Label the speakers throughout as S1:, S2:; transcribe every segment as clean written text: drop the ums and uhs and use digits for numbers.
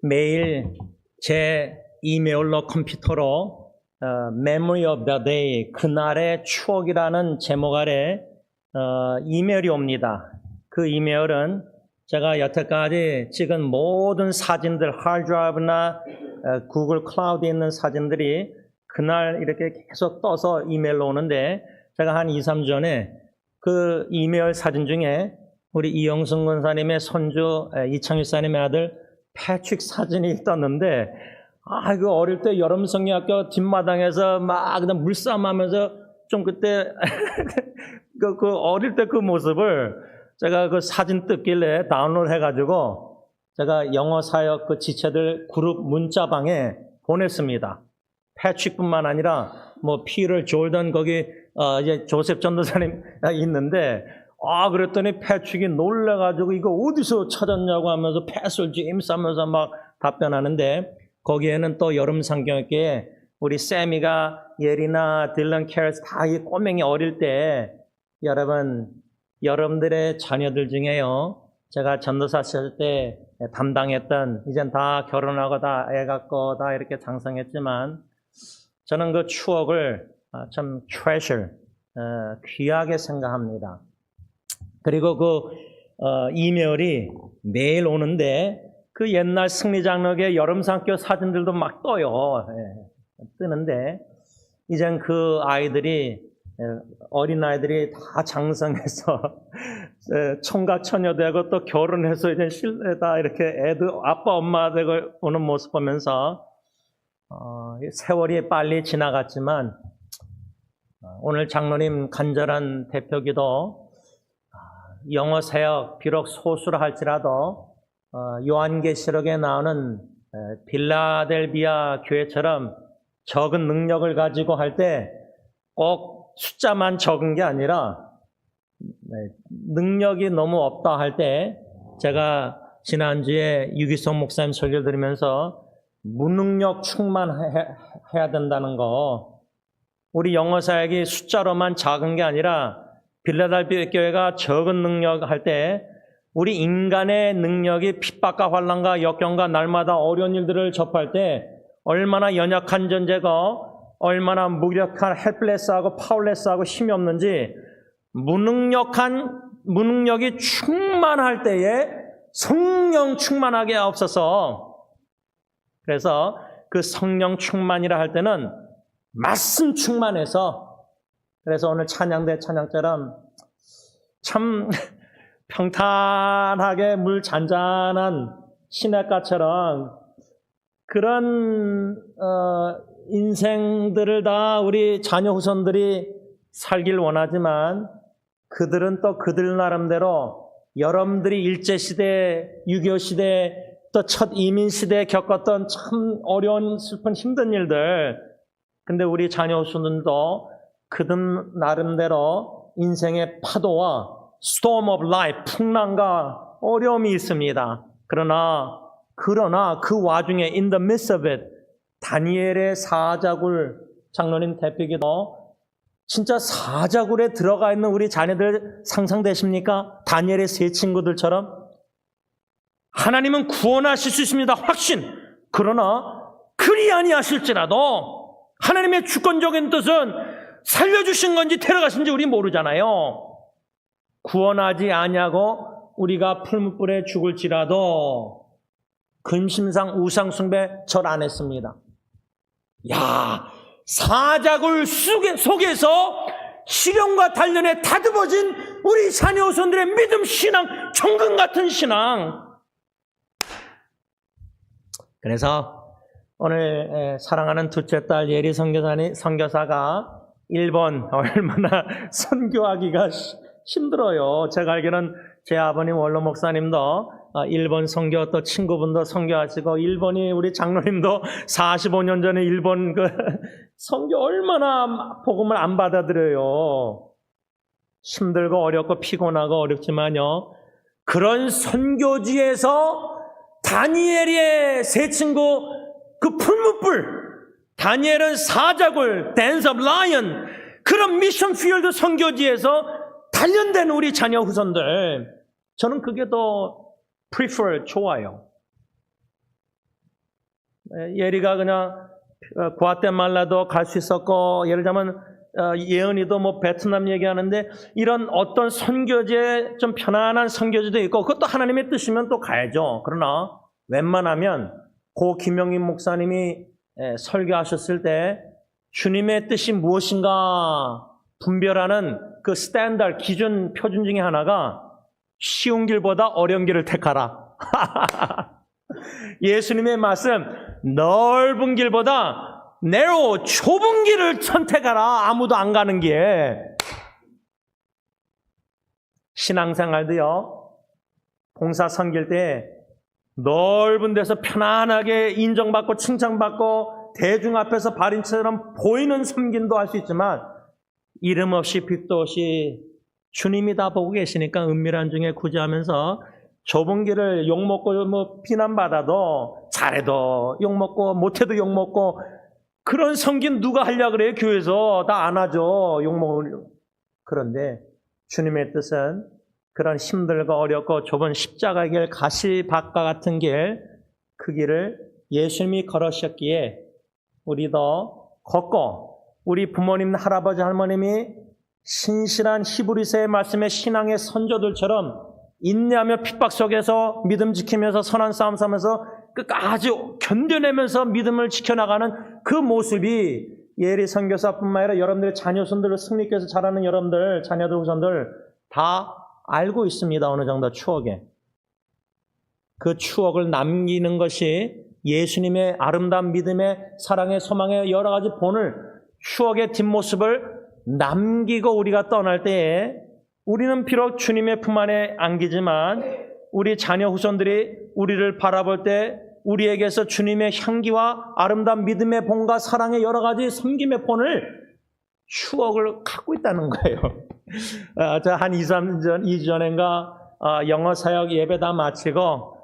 S1: 매일 제 이메일로 컴퓨터로 Memory of the Day, 그날의 추억이라는 제목 아래 이메일이 옵니다. 그 이메일은 제가 여태까지 찍은 모든 사진들, 하드드라이브나 구글 클라우드에 있는 사진들이 그날 이렇게 계속 떠서 이메일로 오는데, 제가 한 2, 3주 전에 그 이메일 사진 중에 우리 이영승 권사님의 손주 이창일 사님의 아들 패트릭 사진이 떴는데, 그 어릴 때 여름 성경학교 뒷마당에서 막 그냥 물싸움하면서 좀 그때 그 어릴 때 그 모습을 제가 그 사진 뜯길래 다운로드 해가지고 제가 영어 사역 그 지체들 그룹 문자방에 보냈습니다. 패트릭뿐만 아니라 뭐 피터 졸던 거기 이제 조셉 전도사님 있는데, 그랬더니 패트릭이 놀래가지고 이거 어디서 찾았냐고 하면서 패슬 제임스 하면서 막 답변하는데, 거기에는 또 여름 성경학교에 우리 세미가 예리나 딜런 캐럿 다 이 꼬맹이 어릴 때 여러분들의 자녀들 중에요, 제가 전도사 시절 때 담당했던, 이젠 다 결혼하고 다 애 갖고 다 이렇게 장성했지만, 저는 그 추억을 참 treasure, 귀하게 생각합니다. 그리고 그 이메일이 매일 오는데, 그 옛날 승리장로교의 여름상교 사진들도 막 떠요. 뜨는데, 이젠 그 아이들이, 어린아이들이 다 장성해서 총각 처녀 되고 또 결혼해서 이제 다 이렇게 애들 아빠 엄마 되고 오는 모습 보면서 세월이 빨리 지나갔지만, 오늘 장로님 간절한 대표기도, 영어 사역 비록 소수라 할지라도 요한계시록에 나오는 빌라델비아 교회처럼 적은 능력을 가지고 할 때 꼭 숫자만 적은 게 아니라 능력이 너무 없다 할 때, 제가 지난주에 유기성 목사님 설교 들으면서 무능력 충만해야 된다는 거, 우리 영어 사역이 숫자로만 작은 게 아니라 빌라델비아 교회가 적은 능력 할 때, 우리 인간의 능력이 핍박과 환난과 역경과 날마다 어려운 일들을 접할 때 얼마나 연약한 존재가, 얼마나 무력한 헬플레스하고 파워레스하고 힘이 없는지, 무능력이 충만할 때에 성령 충만하게 하옵소서. 그래서 그 성령 충만이라 할 때는 말씀 충만해서, 그래서 오늘 찬양대 찬양처럼 참 평탄하게 물 잔잔한 시냇가처럼 그런 인생들을 다 우리 자녀 후손들이 살길 원하지만, 그들은 또 그들 나름대로 여러분들이 일제시대, 6.25시대, 또 첫 이민시대에 겪었던 참 어려운 슬픈 힘든 일들, 근데 우리 자녀 후손들도 그들 나름대로 인생의 파도와 storm of life, 풍랑과 어려움이 있습니다. 그러나 그 와중에 in the midst of it, 다니엘의 사자굴, 장로님 대표기도 진짜 사자굴에 들어가 있는 우리 자녀들 상상되십니까? 다니엘의 세 친구들처럼 하나님은 구원하실 수 있습니다. 확신. 그러나 그리 아니하실지라도 하나님의 주권적인 뜻은 살려주신 건지 데려가신지 우리 모르잖아요. 구원하지 아니하고 우리가 풀무불에 죽을지라도 근심상 우상숭배 절 안 했습니다. 사자굴 속에서 시련과 단련에 다듬어진 우리 자녀 후손들의 믿음 신앙, 정금 같은 신앙. 그래서 오늘 사랑하는 둘째 딸 예리 선교사가 일본 얼마나 선교하기가 힘들어요. 제가 알기로는 제 아버님 원로 목사님도 일본 선교, 또 친구분도 선교하시고, 일본이 우리 장로님도 45년 전에 일본 그 선교 얼마나 복음을 안 받아들여요. 힘들고 어렵고 피곤하고 어렵지만요, 그런 선교지에서 다니엘의 세 친구 그 풀무불, 다니엘은 사자굴, 댄스 오브 라이언, 그런 미션 필드 선교지에서 단련된 우리 자녀 후손들, 저는 그게 더 prefer, 좋아요. 예리가 그냥 과테말라도 갈 수 있었고, 예를 들자면 예언이도 뭐 베트남 얘기하는데 이런 어떤 선교지에 좀 편안한 선교지도 있고 그것도 하나님의 뜻이면 또 가야죠. 그러나 웬만하면 고 김영림 목사님이 설교하셨을 때 주님의 뜻이 무엇인가 분별하는 그 스탠다드 기준 표준 중에 하나가 쉬운 길보다 어려운 길을 택하라. 예수님의 말씀 넓은 길보다 narrow, 좁은 길을 선택하라. 아무도 안 가는 길. 신앙생활도요, 봉사 섬길 때 넓은 데서 편안하게 인정받고 칭찬받고 대중 앞에서 발인처럼 보이는 섬김도 할 수 있지만 이름 없이 빛도 없이 주님이 다 보고 계시니까 은밀한 중에 구제하면서 좁은 길을 욕먹고 뭐 비난받아도 잘해도 욕먹고 못해도 욕먹고 그런 섬김 누가 하려고 그래요? 교회에서 다 안 하죠. 욕먹을. 그런데 주님의 뜻은 그런 힘들고 어렵고 좁은 십자가의 길, 가시밭과 같은 길, 그 길을 예수님이 걸으셨기에 우리도 걷고 우리 부모님, 할아버지, 할머님이 신실한 히브리서의 말씀의 신앙의 선조들처럼 인내하며 핍박 속에서 믿음 지키면서 선한 싸움 싸면서 끝까지 견뎌내면서 믿음을 지켜나가는 그 모습이 예리 선교사뿐만 아니라 여러분들의 자녀손들을 승리께서 자라는 여러분들, 자녀들, 후손들 다 알고 있습니다. 어느 정도 추억에. 그 추억을 남기는 것이 예수님의 아름다운 믿음의 사랑의 소망의 여러 가지 본을 추억의 뒷모습을 남기고 우리가 떠날 때에 우리는 비록 주님의 품 안에 안기지만 우리 자녀 후손들이 우리를 바라볼 때 우리에게서 주님의 향기와 아름다운 믿음의 본과 사랑의 여러 가지 섬김의 본을 추억을 갖고 있다는 거예요. 저 한 2주 전인가 영어 사역 예배 다 마치고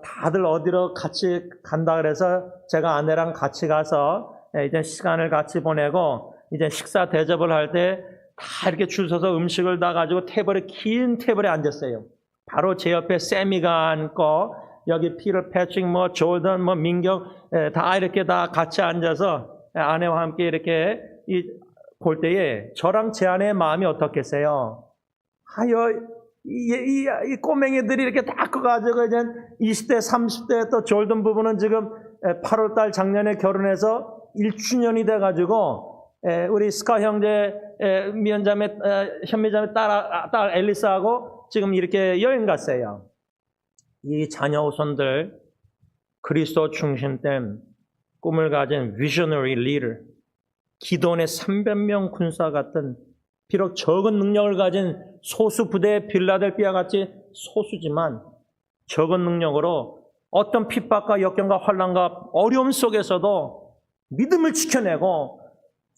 S1: 다들 어디로 같이 간다 그래서 제가 아내랑 같이 가서 이제 시간을 같이 보내고 이제 식사 대접을 할 때 다 이렇게 줄 서서 음식을 다 가지고 긴 테이블에 앉았어요. 바로 제 옆에 세미가 앉고 여기 피터 패트릭 뭐 조던 뭐 민경 다 이렇게 다 같이 앉아서 아내와 함께 이렇게 볼 때에 저랑 제 아내의 마음이 어떻겠어요? 이 꼬맹이들이 이렇게 다 커가지고 이제 20대, 30대 또 졸던 부부는 지금 8월달 작년에 결혼해서 1주년이 돼가지고 우리 스카 형제 미연자매 현미자매 딸 앨리스하고 지금 이렇게 여행 갔어요. 이 자녀 후손들 그리스도 중심된 꿈을 가진 visionary leader, 기도원의 300명 군사 같은 비록 적은 능력을 가진 소수 부대 빌라델피아 같이 소수지만 적은 능력으로 어떤 핍박과 역경과 환난과 어려움 속에서도 믿음을 지켜내고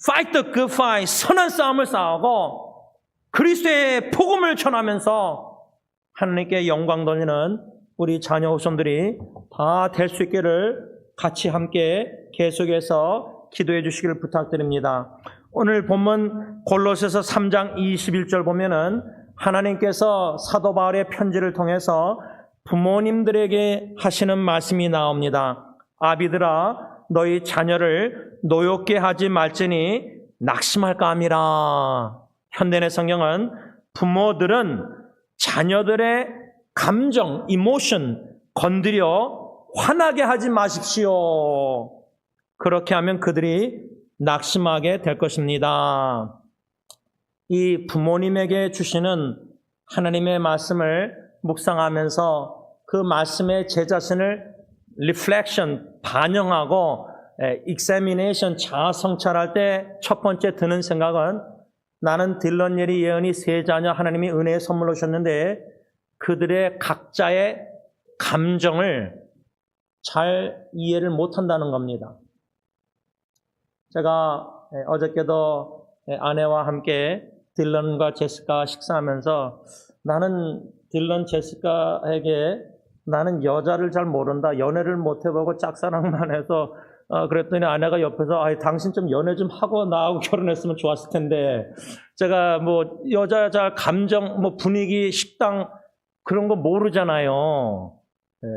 S1: fight the good fight, 선한 싸움을 싸우고 그리스도의 복음을 전하면서 하나님께 영광 돌리는 우리 자녀 후손들이 다 될 수 있기를 같이 함께 계속해서 기도해 주시기를 부탁드립니다. 오늘 본문 골로새서 3장 21절 보면은 하나님께서 사도 바울의 편지를 통해서 부모님들에게 하시는 말씀이 나옵니다. 아비들아 너희 자녀를 노엽게 하지 말지니 낙심할까 함이라. 현대의 성경은 부모들은 자녀들의 감정, 이모션 건드려 화나게 하지 마십시오. 그렇게 하면 그들이 낙심하게 될 것입니다. 이 부모님에게 주시는 하나님의 말씀을 묵상하면서 그 말씀의 제 자신을 reflection, 반영하고 examination, 자아 성찰할 때 첫 번째 드는 생각은 나는 딜런 예리 예언이 세 자녀 하나님이 은혜의 선물로 주셨는데 그들의 각자의 감정을 잘 이해를 못한다는 겁니다. 제가 어저께도 아내와 함께 딜런과 제시카 식사하면서 나는 딜런 제시카에게 나는 여자를 잘 모른다. 연애를 못 해보고 짝사랑만 해서 그랬더니 아내가 옆에서 당신 좀 연애 좀 하고 나하고 결혼했으면 좋았을 텐데 제가 뭐 여자 잘 감정 뭐 분위기 식당 그런 거 모르잖아요. 네.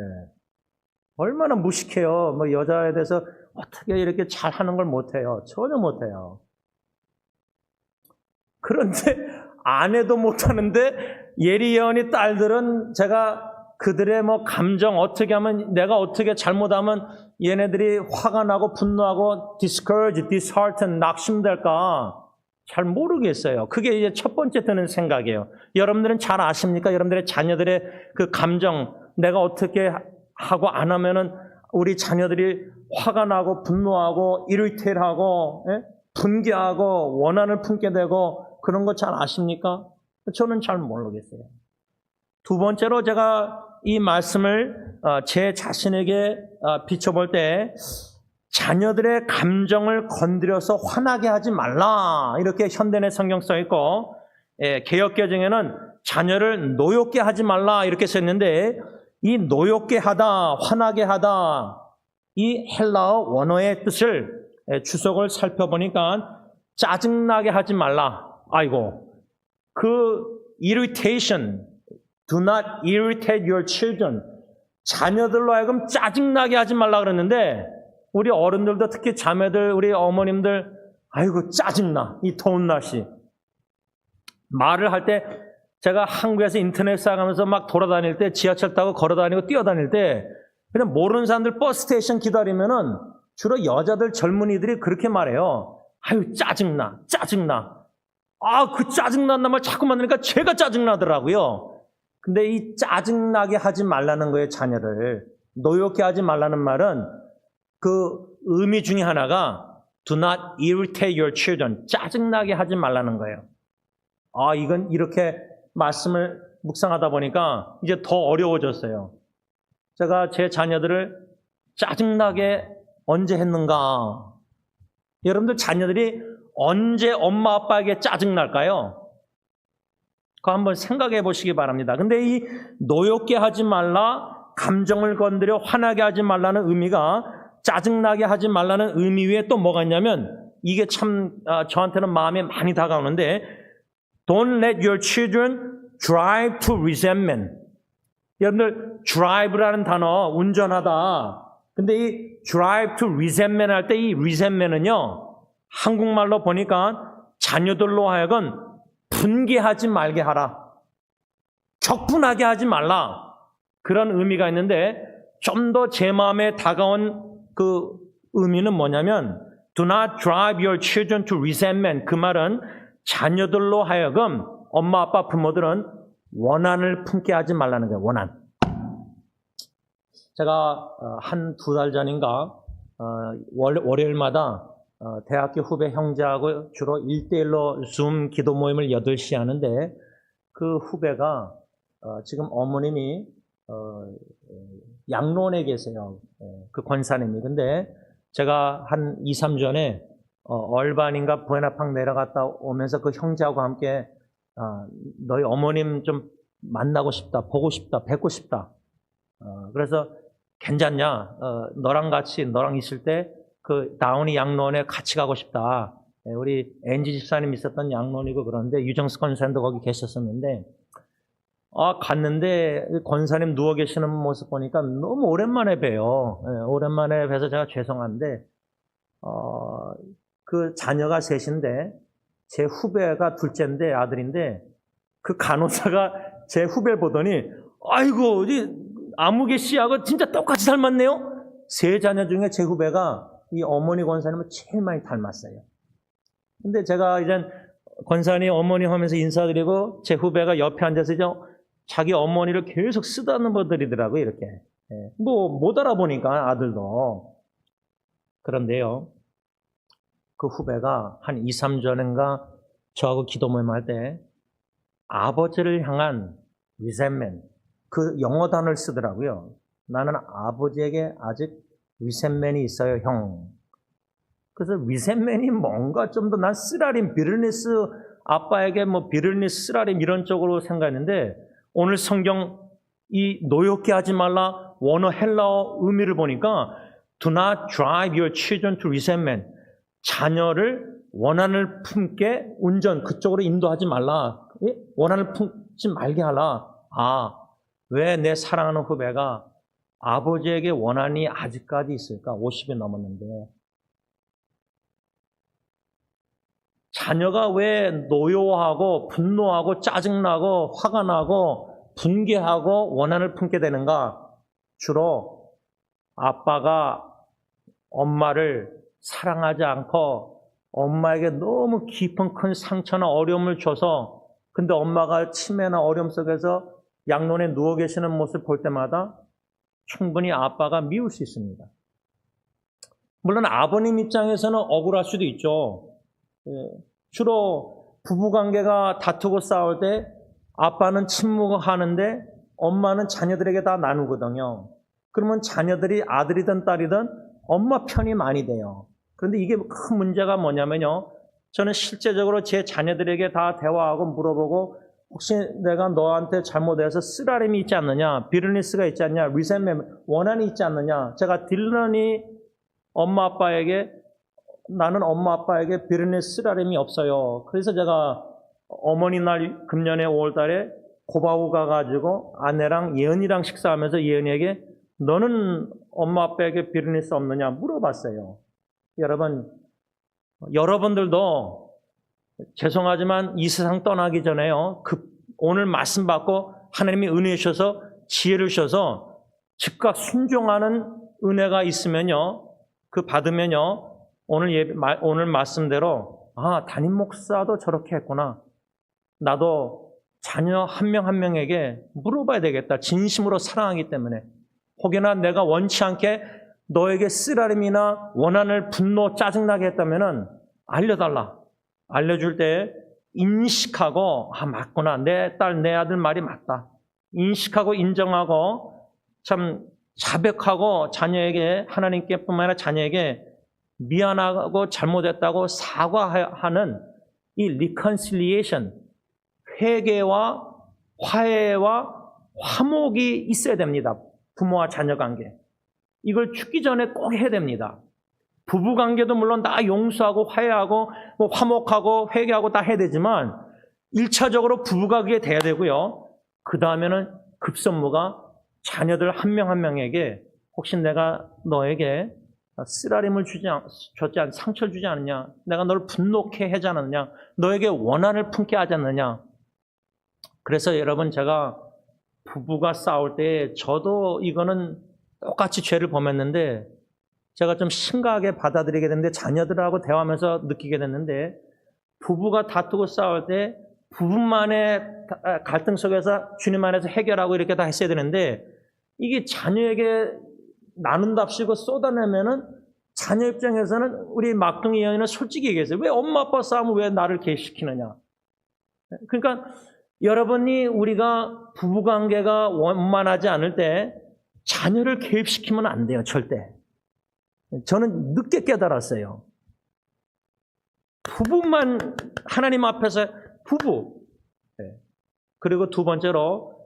S1: 얼마나 무식해요. 뭐 여자에 대해서 어떻게 이렇게 잘하는 걸 못해요. 전혀 못해요. 그런데 아내도 못하는데 예리예언이 딸들은 제가 그들의 뭐 감정 어떻게 하면 내가 어떻게 잘못하면 얘네들이 화가 나고 분노하고 discouraged, disheartened, 낙심될까 잘 모르겠어요. 그게 이제 첫 번째 드는 생각이에요. 여러분들은 잘 아십니까? 여러분들의 자녀들의 그 감정 내가 어떻게 하고 안 하면은 우리 자녀들이 화가 나고 분노하고 irritate하고 분개하고 원한을 품게 되고 그런 거 잘 아십니까? 저는 잘 모르겠어요. 두 번째로 제가 이 말씀을 제 자신에게 비춰볼 때 자녀들의 감정을 건드려서 화나게 하지 말라 이렇게 현대의 성경 써 있고 개역개정에는 자녀를 노엽게 하지 말라 이렇게 써 있는데 이 노엽게 하다, 화나게 하다 이 헬라어 원어의 뜻을 주석을 살펴보니까 짜증나게 하지 말라. 아이고 그 irritation, do not irritate your children. 자녀들로 하여금 짜증나게 하지 말라 그랬는데 우리 어른들도 특히 자매들, 우리 어머님들 아이고 짜증나. 이 더운 날씨. 말을 할 때 제가 한국에서 인터넷 사가면서 막 돌아다닐 때 지하철 타고 걸어다니고 뛰어다닐 때 그냥 모르는 사람들 버스 스테이션 기다리면은 주로 여자들 젊은이들이 그렇게 말해요. 아유 짜증나. 짜증나. 아, 그 짜증난단 말 자꾸 만드니까 제가 짜증나더라고요. 근데 이 짜증나게 하지 말라는 거예요, 자녀를. 노엽게 하지 말라는 말은 그 의미 중에 하나가 do not irritate your children. 짜증나게 하지 말라는 거예요. 아, 이건 이렇게 말씀을 묵상하다 보니까 이제 더 어려워졌어요. 제가 제 자녀들을 짜증나게 언제 했는가? 여러분들 자녀들이 언제 엄마 아빠에게 짜증날까요? 그거 한번 생각해 보시기 바랍니다. 근데 이 노엽게 하지 말라, 감정을 건드려 화나게 하지 말라는 의미가 짜증나게 하지 말라는 의미 위에 또 뭐가 있냐면 이게 참 저한테는 마음에 많이 다가오는데 Don't let your children drive to resentment. 여러분들 drive라는 단어 운전하다. 근데 이 drive to resentment 할 때 이 resentment은요 한국말로 보니까 자녀들로 하여금 분개하지 말게 하라. 격분하게 하지 말라. 그런 의미가 있는데 좀 더 제 마음에 다가온 그 의미는 뭐냐면 Do not drive your children to resentment. 그 말은 자녀들로 하여금 엄마 아빠 부모들은 원한을 품게 하지 말라는 거예요. 원한. 제가 한 두 달 전인가 월요일마다 대학교 후배 형제하고 주로 1대1로 줌 기도 모임을 8시 하는데 그 후배가 지금 어머님이 양론에 계세요. 그 권사님이. 근데 제가 한 2, 3주 전에 얼반인가 부에나팍 내려갔다 오면서 그 형제하고 함께 너희 어머님 좀 만나고 싶다, 보고 싶다, 뵙고 싶다. 그래서 괜찮냐? 너랑 있을 때 그 다운이 양론에 같이 가고 싶다. 우리 엔지 집사님 있었던 양론이고 그런데 유정수 권사님도 거기 계셨었는데 갔는데 권사님 누워 계시는 모습 보니까 너무 오랜만에 뵈요. 오랜만에 뵈서 제가 죄송한데 그 자녀가 셋인데 제 후배가 둘째인데 아들인데 그 간호사가 제 후배를 보더니 아이고 아무개 씨하고 진짜 똑같이 닮았네요. 세 자녀 중에 제 후배가 이 어머니 권사님을 제일 많이 닮았어요. 근데 제가 이제 권사님 어머니 하면서 인사드리고 제 후배가 옆에 앉아서 이제 자기 어머니를 계속 쓰다듬어 드리더라고요. 이렇게. 뭐 못 알아보니까 아들도. 그런데요. 그 후배가 한 2, 3주 전인가 저하고 기도 모임 할 때 아버지를 향한 resentment, 그 영어 단어를 쓰더라고요. 나는 아버지에게 아직 resentment이 있어요, 형. 그래서 resentment이 뭔가 좀 더 난 쓰라림, bitterness, 아빠에게 뭐 bitterness, 쓰라림 이런 쪽으로 생각했는데 오늘 성경 이 노엽게 하지 말라 원어 헬라어 의미를 보니까 do not drive your children to resentment. 자녀를 원한을 품게 운전 그쪽으로 인도하지 말라. 원한을 품지 말게 하라. 왜 내 사랑하는 후배가 아버지에게 원한이 아직까지 있을까? 50이 넘었는데. 자녀가 왜 노여워하고 분노하고 짜증나고 화가 나고 분개하고 원한을 품게 되는가? 주로 아빠가 엄마를 사랑하지 않고 엄마에게 너무 깊은 큰 상처나 어려움을 줘서, 근데 엄마가 치매나 어려움 속에서 양론에 누워 계시는 모습을 볼 때마다 충분히 아빠가 미울 수 있습니다. 물론 아버님 입장에서는 억울할 수도 있죠. 주로 부부관계가 다투고 싸울 때 아빠는 침묵하는데 엄마는 자녀들에게 다 나누거든요. 그러면 자녀들이 아들이든 딸이든 엄마 편이 많이 돼요. 그런데 이게 큰 문제가 뭐냐면요, 저는 실제적으로 제 자녀들에게 다 대화하고 물어보고, 혹시 내가 너한테 잘못해서 쓰라림이 있지 않느냐, 비르니스가 있지 않느냐, 리센멘, 원한이 있지 않느냐. 제가 딜런이 엄마 아빠에게, 나는 엄마 아빠에게 비르니스 쓰라림이 없어요. 그래서 제가 어머니 날 금년에 5월 달에 고바우 가가지고 아내랑 예은이랑 식사하면서 예은이에게 너는 엄마 아빠에게 비르니스 없느냐 물어봤어요. 여러분들도 죄송하지만 이 세상 떠나기 전에요, 오늘 말씀 받고 하나님이 은혜 주셔서 지혜를 주셔서 즉각 순종하는 은혜가 있으면요, 그 받으면요, 오늘 말씀대로 담임 목사도 저렇게 했구나, 나도 자녀 한 명 한 명에게 물어봐야 되겠다, 진심으로 사랑하기 때문에. 혹여나 내가 원치 않게 너에게 쓰라림이나 원한을 분노 짜증나게 했다면은 알려달라. 알려줄 때 인식하고 맞구나, 내 딸 내 아들 말이 맞다, 인식하고 인정하고 참 자백하고 자녀에게, 하나님께뿐만 아니라 자녀에게 미안하고 잘못했다고 사과하는 이 reconciliation, 회개와 화해와 화목이 있어야 됩니다. 부모와 자녀 관계. 이걸 죽기 전에 꼭 해야 됩니다. 부부 관계도 물론 다 용서하고 화해하고 화목하고 회개하고 다 해야 되지만 1차적으로 부부가 그게 돼야 되고요. 그 다음에는 급선무가 자녀들 한 명 한 명에게 혹시 내가 너에게 쓰라림을 상처를 주지 않느냐, 내가 너를 분노케 하지 않느냐, 너에게 원한을 품게 하지 않느냐. 그래서 여러분, 제가 부부가 싸울 때 저도 이거는 똑같이 죄를 범했는데 제가 좀 심각하게 받아들이게 됐는데, 자녀들하고 대화하면서 느끼게 됐는데, 부부가 다투고 싸울 때 부부만의 갈등 속에서 주님 안에서 해결하고 이렇게 다 했어야 되는데, 이게 자녀에게 나눈답시고 쏟아내면은 자녀 입장에서는, 우리 막둥이 여인은 솔직히 얘기했어요. 왜 엄마 아빠 싸움을 왜 나를 개입시키느냐. 그러니까 여러분이, 우리가 부부관계가 원만하지 않을 때 자녀를 개입시키면 안 돼요, 절대. 저는 늦게 깨달았어요. 부부만 하나님 앞에서 부부. 그리고 두 번째로,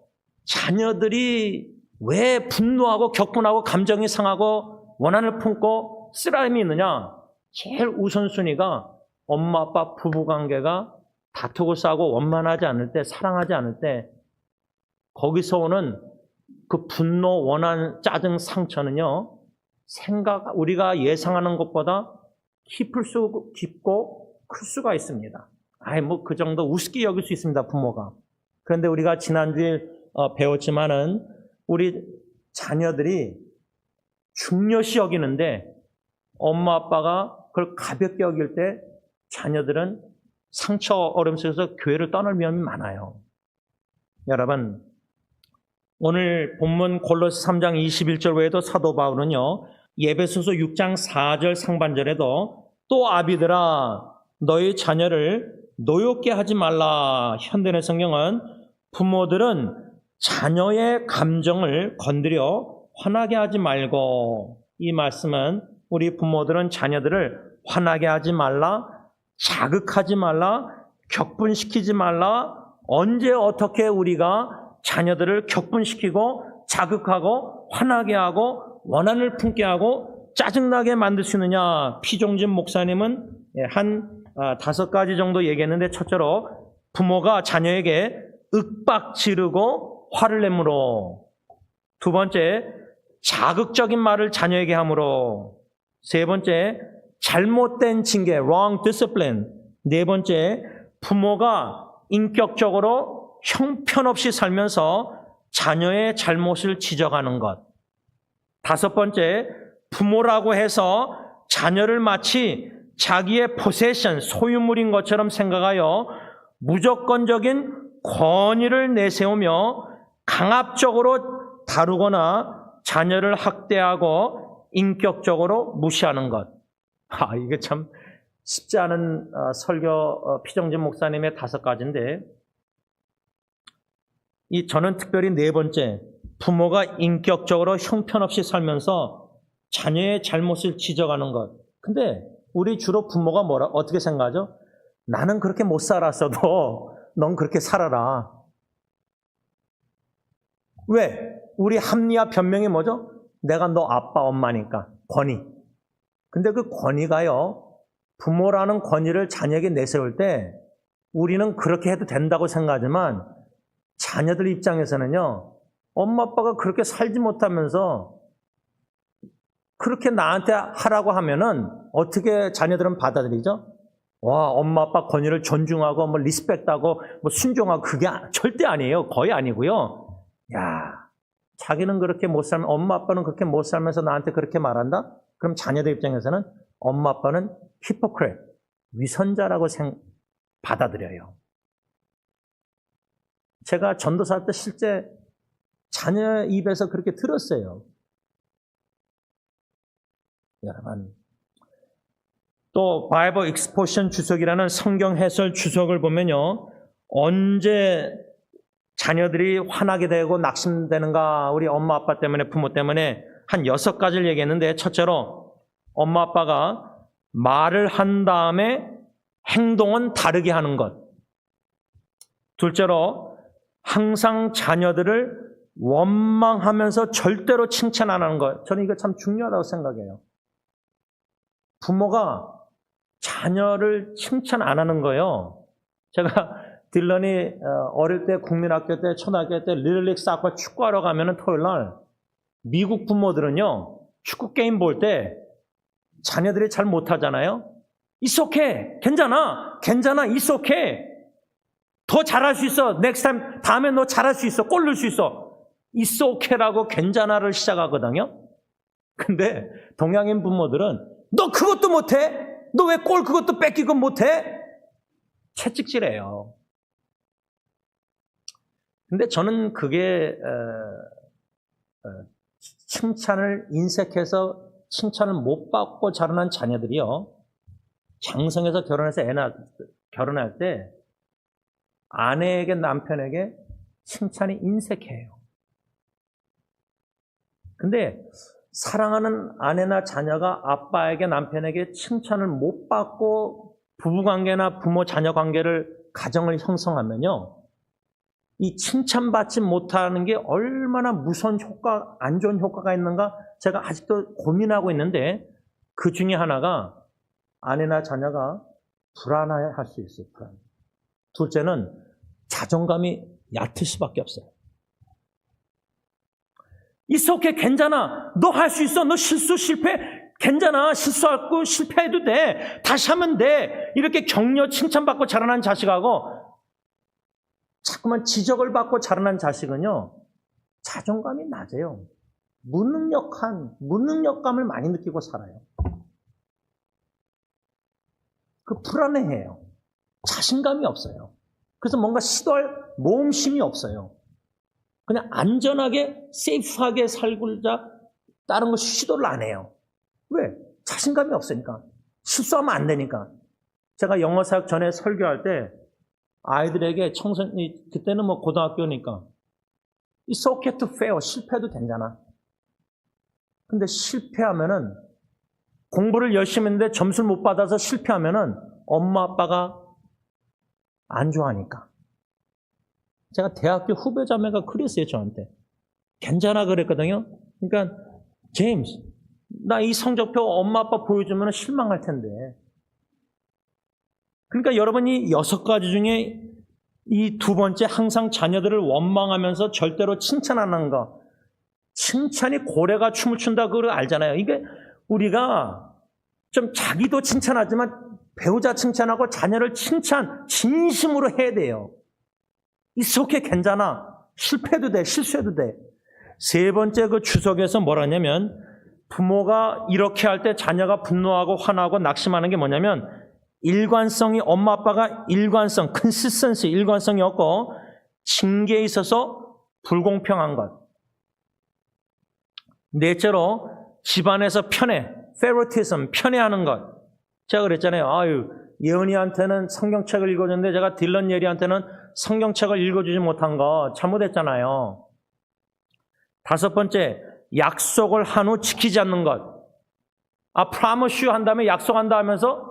S1: 자녀들이 왜 분노하고 격분하고 감정이 상하고 원한을 품고 쓰라림이 있느냐. 제일 우선순위가 엄마 아빠 부부관계가 다투고 싸우고 원만하지 않을 때, 사랑하지 않을 때, 거기서 오는 그 분노, 원한, 짜증, 상처는요, 우리가 예상하는 것보다 깊고 클 수가 있습니다. 그 정도 우습게 여길 수 있습니다, 부모가. 그런데 우리가 지난주에 배웠지만은, 우리 자녀들이 중요시 여기는데 엄마 아빠가 그걸 가볍게 여길 때 자녀들은 상처, 어려움 속에서 교회를 떠날 위험이 많아요. 여러분, 오늘 본문 골로새 3장 21절 외에도 사도 바울은요, 에베소서 6장 4절 상반절에도 또 아비들아 너희 자녀를 노엽게 하지 말라. 현대의 성경은 부모들은 자녀의 감정을 건드려 화나게 하지 말고, 이 말씀은 우리 부모들은 자녀들을 화나게 하지 말라, 자극하지 말라, 격분시키지 말라. 언제 어떻게 우리가 자녀들을 격분시키고 자극하고 화나게 하고 원한을 품게 하고 짜증나게 만들 수 있느냐. 피종진 목사님은 한 5가지 정도 얘기했는데, 첫째로 부모가 자녀에게 윽박 지르고 화를 내므로, 두 번째 자극적인 말을 자녀에게 함으로. 세 번째, 잘못된 징계, wrong discipline. 네 번째, 부모가 인격적으로 형편없이 살면서 자녀의 잘못을 지적하는 것. 다섯 번째, 부모라고 해서 자녀를 마치 자기의 포세션, 소유물인 것처럼 생각하여 무조건적인 권위를 내세우며 강압적으로 다루거나 자녀를 학대하고 인격적으로 무시하는 것. 이게 참 쉽지 않은 설교 피정진 목사님의 5가지인데, 저는 특별히 네 번째, 부모가 인격적으로 형편없이 살면서 자녀의 잘못을 지적하는 것. 근데 우리 주로 부모가 어떻게 생각하죠? 나는 그렇게 못 살았어도 넌 그렇게 살아라. 왜? 우리 합리화 변명이 뭐죠? 내가 너 아빠 엄마니까. 권위. 근데 그 권위가요, 부모라는 권위를 자녀에게 내세울 때 우리는 그렇게 해도 된다고 생각하지만 자녀들 입장에서는요, 엄마 아빠가 그렇게 살지 못하면서 그렇게 나한테 하라고 하면은 어떻게 자녀들은 받아들이죠? 와, 엄마 아빠 권위를 존중하고 뭐 리스펙트하고 뭐 순종하고, 그게 절대 아니에요. 거의 아니고요. 야, 자기는 그렇게 못 살면, 엄마 아빠는 그렇게 못 살면서 나한테 그렇게 말한다? 그럼 자녀들 입장에서는 엄마 아빠는 히포크레트, 위선자라고 받아들여요. 제가 전도사 때 실제 자녀 입에서 그렇게 들었어요. 여러분, 또 바이블 익스포션 주석이라는 성경 해설 주석을 보면요, 언제 자녀들이 화나게 되고 낙심되는가, 우리 엄마 아빠 때문에, 부모 때문에, 한 6가지를 얘기했는데, 첫째로 엄마 아빠가 말을 한 다음에 행동은 다르게 하는 것. 둘째로 항상 자녀들을 원망하면서 절대로 칭찬 안 하는 것. 저는 이거 참 중요하다고 생각해요. 부모가 자녀를 칭찬 안 하는 거예요. 제가 딜런이 어릴 때, 국민학교 때, 초등학교 때 리틀리그 사커 축구하러 가면은 토요일 날 미국 부모들은요, 축구 게임 볼 때 자녀들이 잘 못하잖아요. It's okay. 괜찮아. It's okay. 더 잘할 수 있어. Next time, 다음에 너 잘할 수 있어. 골 넣을 수 있어. It's okay라고 괜찮아를 시작하거든요. 근데 동양인 부모들은 너 그것도 못해? 너 왜 골 그것도 뺏기고 못해? 채찍질해요. 근데 저는 그게 칭찬을 인색해서 칭찬을 못 받고 자라난 자녀들이요, 장성해서 결혼할 때 아내에게, 남편에게 칭찬이 인색해요. 근데 사랑하는 아내나 자녀가 아빠에게, 남편에게 칭찬을 못 받고 부부관계나 부모 자녀 관계를, 가정을 형성하면요, 이 칭찬받지 못하는 게 얼마나 무서운 효과, 안 좋은 효과가 있는가 제가 아직도 고민하고 있는데, 그 중에 하나가 아내나 자녀가 불안해할 수 있어요. 불안. 둘째는 자존감이 얕을 수밖에 없어요. It's okay, 괜찮아. 너 할 수 있어. 너 실패. 괜찮아. 실수하고 실패해도 돼. 다시 하면 돼. 이렇게 격려, 칭찬받고 자라난 자식하고 자꾸만 지적을 받고 자라난 자식은요, 자존감이 낮아요. 무능력감을 많이 느끼고 살아요. 불안해해요. 자신감이 없어요. 그래서 뭔가 시도할 모험심이 없어요. 그냥 안전하게, 세이프하게 살고자 다른 거 시도를 안 해요. 왜? 자신감이 없으니까. 실수하면 안 되니까. 제가 영어 사역 전에 설교할 때 아이들에게, 그때는 뭐 고등학교니까, It's okay to fail. 실패해도 괜찮아. 근데 실패하면은, 공부를 열심히 했는데 점수를 못 받아서 실패하면은 엄마 아빠가 안 좋아하니까. 제가 대학교 후배 자매가 그랬어요, 저한테. 괜찮아 그랬거든요. 그러니까 제임스, 나 이 성적표 엄마 아빠 보여주면 실망할 텐데. 그러니까 여러분이 6가지 중에 이 두 번째, 항상 자녀들을 원망하면서 절대로 칭찬 안 하는 거, 칭찬이 고래가 춤을 춘다 그걸 알잖아요. 이게 우리가 좀 자기도 칭찬하지만 배우자 칭찬하고 자녀를 칭찬 진심으로 해야 돼요. It's okay, 괜찮아. 실패해도 돼, 실수해도 돼. 세 번째 그 주석에서 뭐라 하냐면 부모가 이렇게 할 때 자녀가 분노하고 화나고 낙심하는 게 뭐냐면 일관성이 엄마 아빠가 일관성, consistency, 일관성이 없고 징계에 있어서 불공평한 것. 넷째로 집안에서 favoritism, 편애하는 것. 제가 그랬잖아요. 아유, 예은이한테는 성경책을 읽어줬는데 제가 딜런 예리한테는 성경책을 읽어주지 못한 거 잘못했잖아요. 다섯 번째, 약속을 한 후 지키지 않는 것. promise you 한 다음에 약속한다 하면서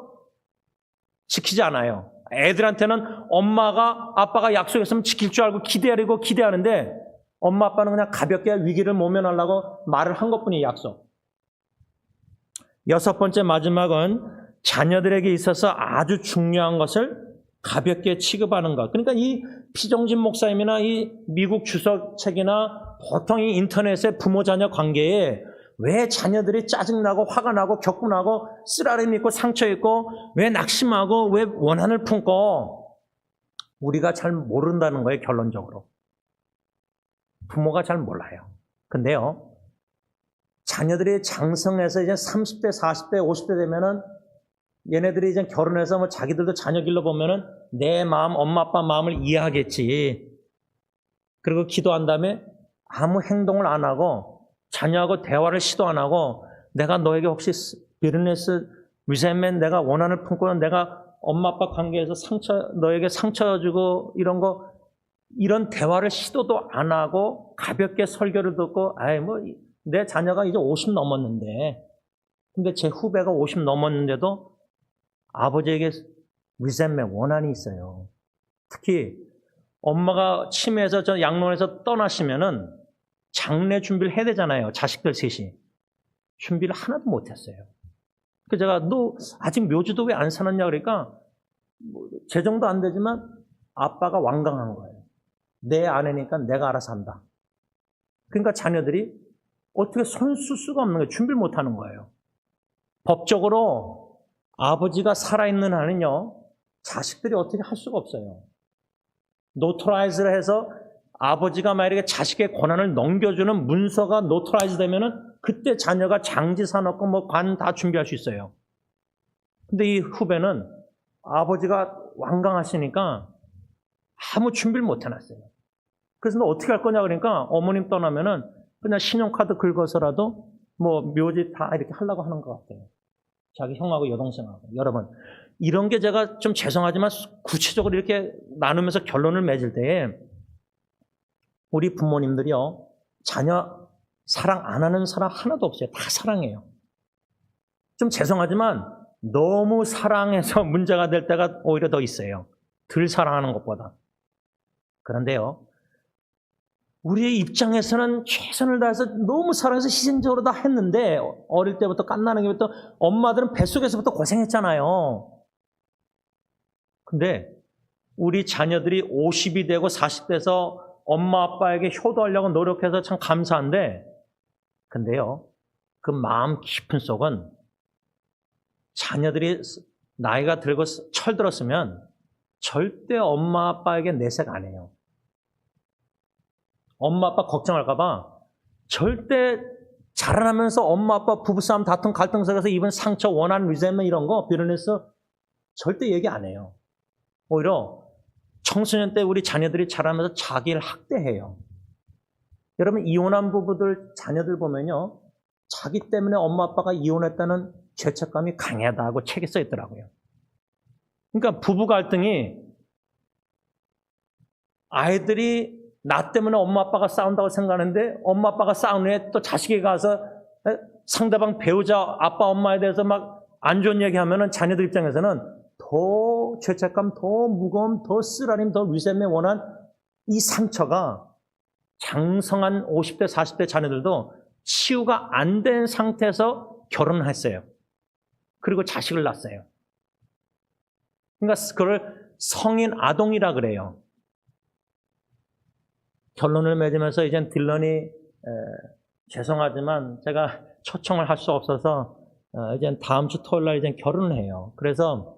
S1: 지키지 않아요. 애들한테는 아빠가 약속했으면 지킬 줄 알고 기대하는데 엄마 아빠는 그냥 가볍게 위기를 모면하려고 말을 한 것뿐이에요, 약속. 여섯 번째 마지막은 자녀들에게 있어서 아주 중요한 것을 가볍게 취급하는 것. 그러니까 이 피정진 목사님이나 이 미국 주석책이나 보통 이 인터넷의 부모 자녀 관계에 왜 자녀들이 짜증나고 화가 나고 격분하고 쓰라림 있고 상처 있고 왜 낙심하고 왜 원한을 품고 우리가 잘 모른다는 거예요, 결론적으로. 부모가 잘 몰라요. 근데요, 자녀들이 장성해서 이제 30대, 40대, 50대 되면은 얘네들이 이제 결혼해서 뭐 자기들도 자녀 길러보면은 내 마음, 엄마 아빠 마음을 이해하겠지. 그리고 기도한 다음에 아무 행동을 안 하고 자녀하고 대화를 시도 안 하고 내가 너에게 혹시 비즈니스, 리센멘 내가 원한을 품고는 내가 엄마 아빠 관계에서 너에게 상처 주고 이런 대화를 시도도 안 하고 가볍게 설교를 듣고 내 자녀가 이제 50 넘었는데 근데 제 후배가 50 넘었는데도 아버지에게 리센멘 원한이 있어요. 특히 엄마가 치매해서 양로원에서 떠나시면은 장례 준비를 해야 되잖아요. 자식들 셋이. 준비를 하나도 못했어요. 그래서 제가 너 아직 묘지도 왜 안 사놨냐 그러니까 재정도 안 되지만 아빠가 완강한 거예요. 내 아내니까 내가 알아서 한다. 그러니까 자녀들이 어떻게 손 쓸 수가 없는 거예요. 준비를 못하는 거예요. 법적으로 아버지가 살아있는 한은요. 자식들이 어떻게 할 수가 없어요. 노토라이즈를 해서 아버지가 만약에 자식의 권한을 넘겨주는 문서가 노토라이즈 되면은 그때 자녀가 장지사 넣고 뭐 관 다 준비할 수 있어요. 근데 이 후배는 아버지가 완강하시니까 아무 준비를 못 해놨어요. 그래서 너 어떻게 할 거냐 그러니까 어머님 떠나면은 그냥 신용카드 긁어서라도 뭐 묘지 다 이렇게 하려고 하는 것 같아요. 자기 형하고 여동생하고. 여러분, 이런 게 제가 좀 죄송하지만 구체적으로 이렇게 나누면서 결론을 맺을 때에 우리 부모님들이요, 자녀 사랑 안 하는 사람 하나도 없어요. 다 사랑해요. 좀 죄송하지만 너무 사랑해서 문제가 될 때가 오히려 더 있어요. 덜 사랑하는 것보다. 그런데요, 우리의 입장에서는 최선을 다해서 너무 사랑해서 희생적으로 다 했는데 어릴 때부터 깐나는 게부터 엄마들은 뱃속에서부터 고생했잖아요. 근데 우리 자녀들이 50이 되고 40대에서 엄마 아빠에게 효도하려고 노력해서 참 감사한데 근데요, 그 마음 깊은 속은 자녀들이 나이가 들고 철들었으면 절대 엄마 아빠에게 내색 안 해요. 엄마 아빠 걱정할까 봐 절대 자라나면서 엄마 아빠 부부싸움 다툼 갈등 속에서 입은 상처 원한 리젠먼 이런 거 비롯해서 절대 얘기 안 해요. 오히려 청소년 때 우리 자녀들이 자라면서 자기를 학대해요. 여러분 이혼한 부부들 자녀들 보면요. 자기 때문에 엄마 아빠가 이혼했다는 죄책감이 강하다고 책에 써 있더라고요. 그러니까 부부 갈등이 아이들이 나 때문에 엄마 아빠가 싸운다고 생각하는데 엄마 아빠가 싸운 후에 또 자식이 가서 상대방 배우자 아빠 엄마에 대해서 막 안 좋은 얘기하면은 자녀들 입장에서는 더 죄책감, 더 무거움, 더 쓰라림, 더 위셈에 원한 이 상처가 장성한 50대, 40대 자녀들도 치유가 안 된 상태에서 결혼을 했어요. 그리고 자식을 낳았어요. 그러니까 그걸 성인 아동이라 그래요. 결론을 맺으면서 이제 딜런이 죄송하지만 제가 초청을 할 수 없어서 이제 다음 주 토요일 날 이제 결혼을 해요. 그래서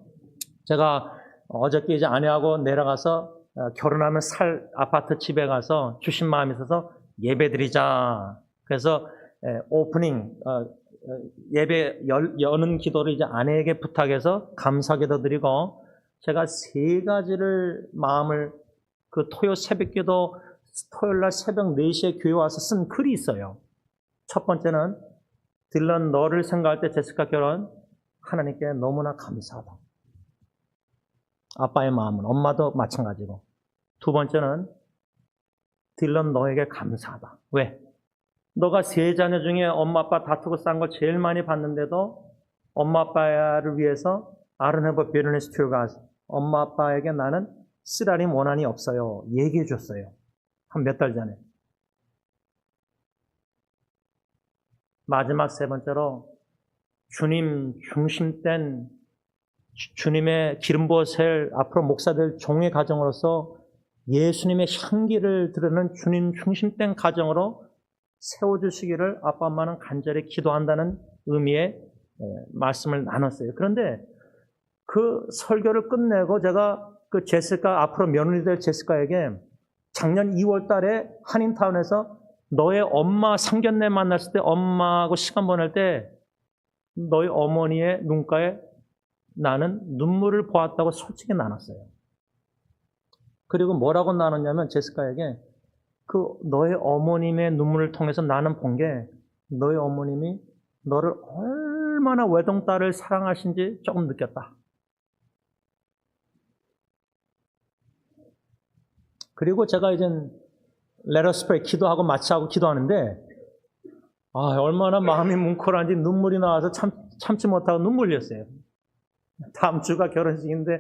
S1: 제가 어저께 이제 아내하고 내려가서 결혼하면 살 아파트 집에 가서 주신 마음이 있어서 예배드리자. 그래서 오프닝 예배 여는 기도를 이제 아내에게 부탁해서 감사기도 드리고 제가 세 가지를 마음을 그 토요 새벽기도 토요일 날 새벽 4시에 교회 와서 쓴 글이 있어요. 첫 번째는 딜런 너를 생각할 때 제시카 결혼 하나님께 너무나 감사하다. 아빠의 마음은 엄마도 마찬가지고. 두 번째는 딜런 너에게 감사하다. 왜? 너가 세 자녀 중에 엄마 아빠 다투고 싼 걸 제일 많이 봤는데도 엄마 아빠를 위해서 I don't have a bitterness to God. 엄마 아빠에게 나는 쓰라림 원한이 없어요. 얘기해 줬어요. 한 몇 달 전에. 마지막 세 번째로 주님 중심된 주님의 기름 부으실 앞으로 목사들 종의 가정으로서 예수님의 향기를 드러내는 주님 중심된 가정으로 세워주시기를 아빠 엄마는 간절히 기도한다는 의미의 말씀을 나눴어요. 그런데 그 설교를 끝내고 제가 그 제시카 앞으로 며느리 될 제시카에게 작년 2월 달에 한인타운에서 너의 엄마 상견례 만났을 때 엄마하고 시간 보낼 때 너희 어머니의 눈가에 나는 눈물을 보았다고 솔직히 나눴어요. 그리고 뭐라고 나눴냐면 제시카에게 그 너의 어머님의 눈물을 통해서 나는 본 게 너희 어머님이 너를 얼마나 외동딸을 사랑하신지 조금 느꼈다. 그리고 제가 이젠 레터스프레이 기도하고 마취하고 기도하는데 얼마나 마음이 뭉클한지 눈물이 나와서 참지 못하고 눈물 흘렸어요. 다음 주가 결혼식인데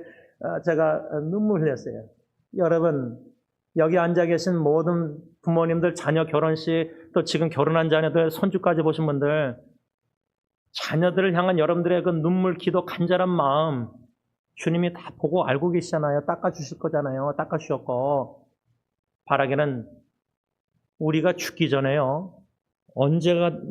S1: 제가 눈물 흘렸어요. 여러분 여기 앉아 계신 모든 부모님들 자녀 결혼식 또 지금 결혼한 자녀들 손주까지 보신 분들 자녀들을 향한 여러분들의 그 눈물 기도 간절한 마음 주님이 다 보고 알고 계시잖아요. 닦아주실 거잖아요. 닦아주셨고 바라기는 우리가 죽기 전에요.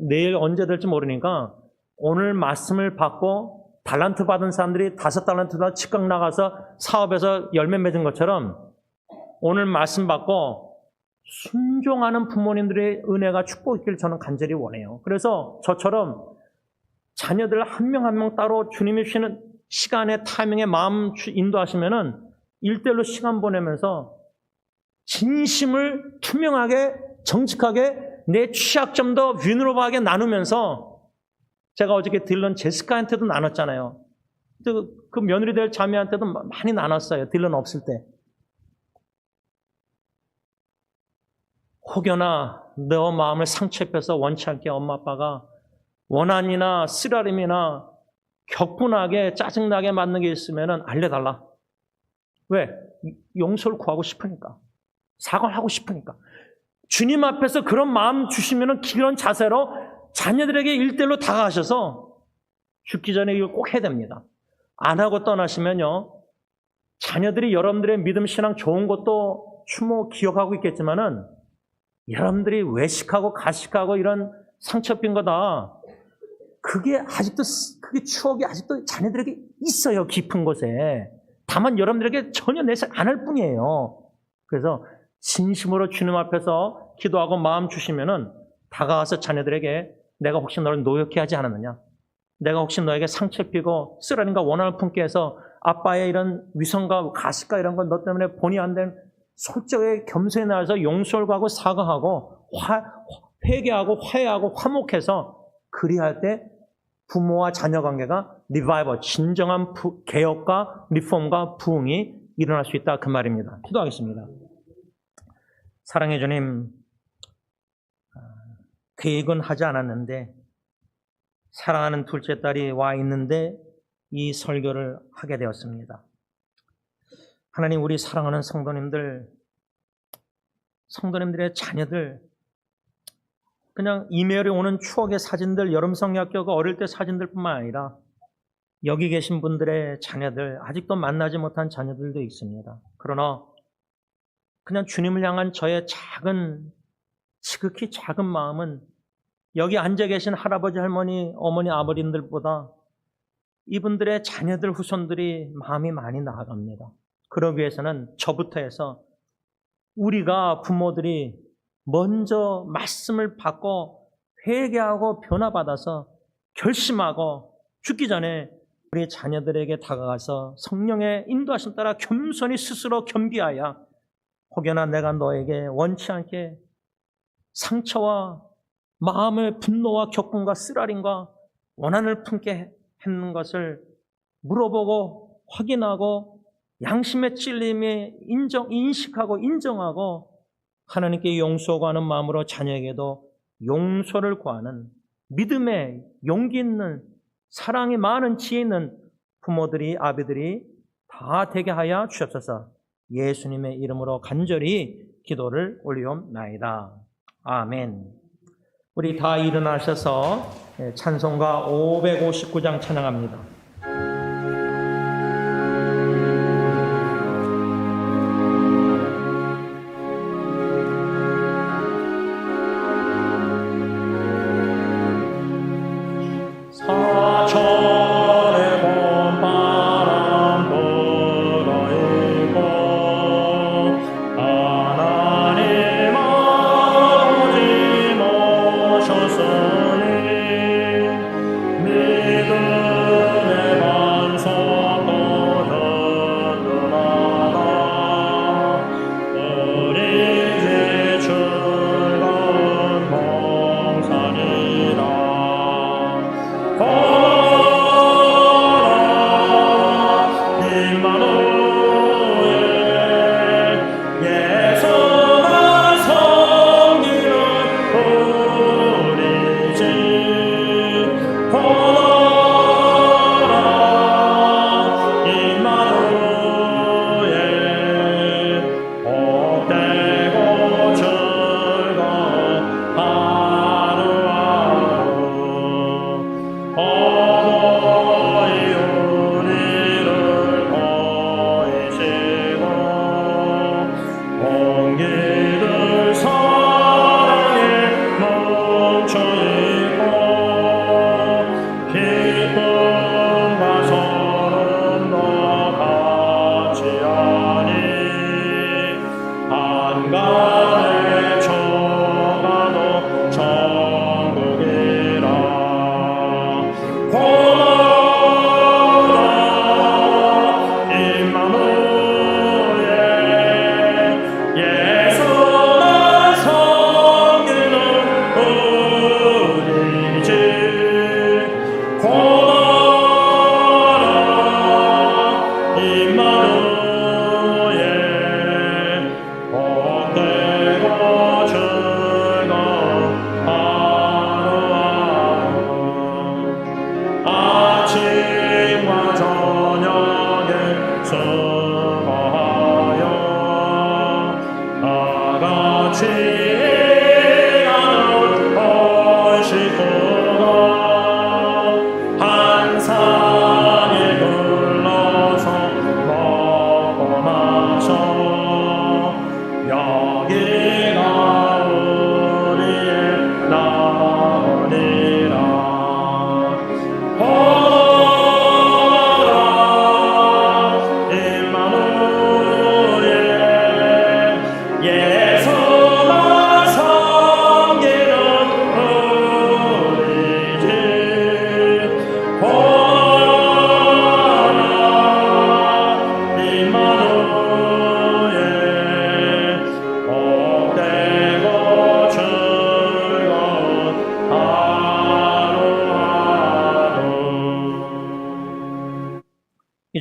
S1: 내일 언제 될지 모르니까 오늘 말씀을 받고 달란트 받은 사람들이 5달란트다 즉각 나가서 사업에서 열매 맺은 것처럼 오늘 말씀 받고 순종하는 부모님들의 은혜가 축복이길 저는 간절히 원해요. 그래서 저처럼 자녀들 한 명 한 명 따로 주님이 주시는 시간에 타이밍에 마음 인도하시면은 1대1로 시간 보내면서 진심을 투명하게 정직하게 내 취약점도 vulnerable하게 나누면서 제가 어저께 딜런 제시카한테도 나눴잖아요. 그 며느리 될 자매한테도 많이 나눴어요. 딜런 없을 때. 혹여나 너 마음을 상처 입혀서 원치 않게 엄마 아빠가 원한이나 쓰라림이나 격분하게 짜증나게 만든 게 있으면 알려달라. 왜? 용서를 구하고 싶으니까. 사과를 하고 싶으니까. 주님 앞에서 그런 마음 주시면 그런 자세로 자녀들에게 1대1로 다가가셔서 죽기 전에 이걸 꼭 해야 됩니다. 안 하고 떠나시면요. 자녀들이 여러분들의 믿음 신앙 좋은 것도 추모 기억하고 있겠지만은 여러분들이 외식하고 가식하고 이런 상처 빈 거다. 그게 추억이 아직도 자녀들에게 있어요. 깊은 곳에. 다만 여러분들에게 전혀 내색 안 할 뿐이에요. 그래서 진심으로 주님 앞에서 기도하고 마음 주시면은 다가와서 자녀들에게 내가 혹시 너를 노엽게 하지 않았느냐? 내가 혹시 너에게 상처 피고 쓰라림과 원한을 품게 해서 아빠의 이런 위선과 가식과 이런 건 너 때문에 본의 안 된 솔직하게 겸손히 나와서 용서를 구하고 사과하고 회개하고 화해하고 화목해서 그리할 때 부모와 자녀 관계가 리바이벌, 진정한 개혁과 리폼과 부흥이 일어날 수 있다 그 말입니다. 기도하겠습니다. 사랑해 주님, 계획은 하지 않았는데 사랑하는 둘째 딸이 와 있는데 이 설교를 하게 되었습니다. 하나님, 우리 사랑하는 성도님들의 자녀들, 그냥 이메일에 오는 추억의 사진들, 여름 성약교가 어릴 때 사진들뿐만 아니라 여기 계신 분들의 자녀들, 아직도 만나지 못한 자녀들도 있습니다. 그러나 그냥 주님을 향한 저의 지극히 작은 마음은 여기 앉아 계신 할아버지, 할머니, 어머니, 아버님들보다 이분들의 자녀들, 후손들이 마음이 많이 나아갑니다. 그러기 위해서는 저부터 해서 우리가 부모들이 먼저 말씀을 받고 회개하고 변화받아서 결심하고 죽기 전에 우리 자녀들에게 다가가서 성령의 인도하심 따라 겸손히 스스로 겸비하여 혹여나 내가 너에게 원치 않게 상처와 마음의 분노와 격분과 쓰라림과 원한을 품게 했는 것을 물어보고 확인하고 양심의 찔림에 인식하고 인정하고 하나님께 용서하는 마음으로 자녀에게도 용서를 구하는 믿음의 용기 있는 사랑이 많은 지혜 있는 부모들이 아비들이 다 되게 하여 주옵소서. 예수님의 이름으로 간절히 기도를 올리옵나이다. 아멘. 우리 다 일어나셔서 찬송가 559장 찬양합니다.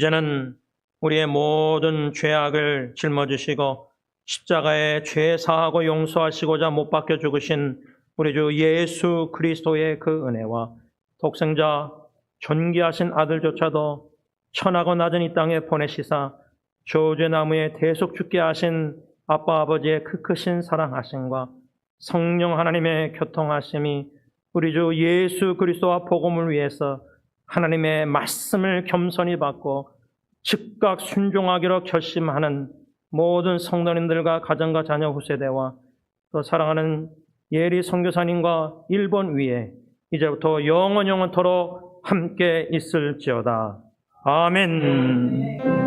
S1: 이제는 우리의 모든 죄악을 짊어지시고 십자가에 죄 사하고 용서하시고자 못 박혀 죽으신 우리 주 예수 그리스도의 그 은혜와 독생자 존귀하신 아들조차도 천하고 낮은 이 땅에 보내시사 저주나무에 대속 죽게 하신 아빠 아버지의 그 크신 사랑하심과 성령 하나님의 교통하심이 우리 주 예수 그리스도와 복음을 위해서 하나님의 말씀을 겸손히 받고 즉각 순종하기로 결심하는 모든 성도님들과 가정과 자녀 후세대와 또 사랑하는 예리 선교사님과 일본 위에 이제부터 영원토록 함께 있을지어다. 아멘.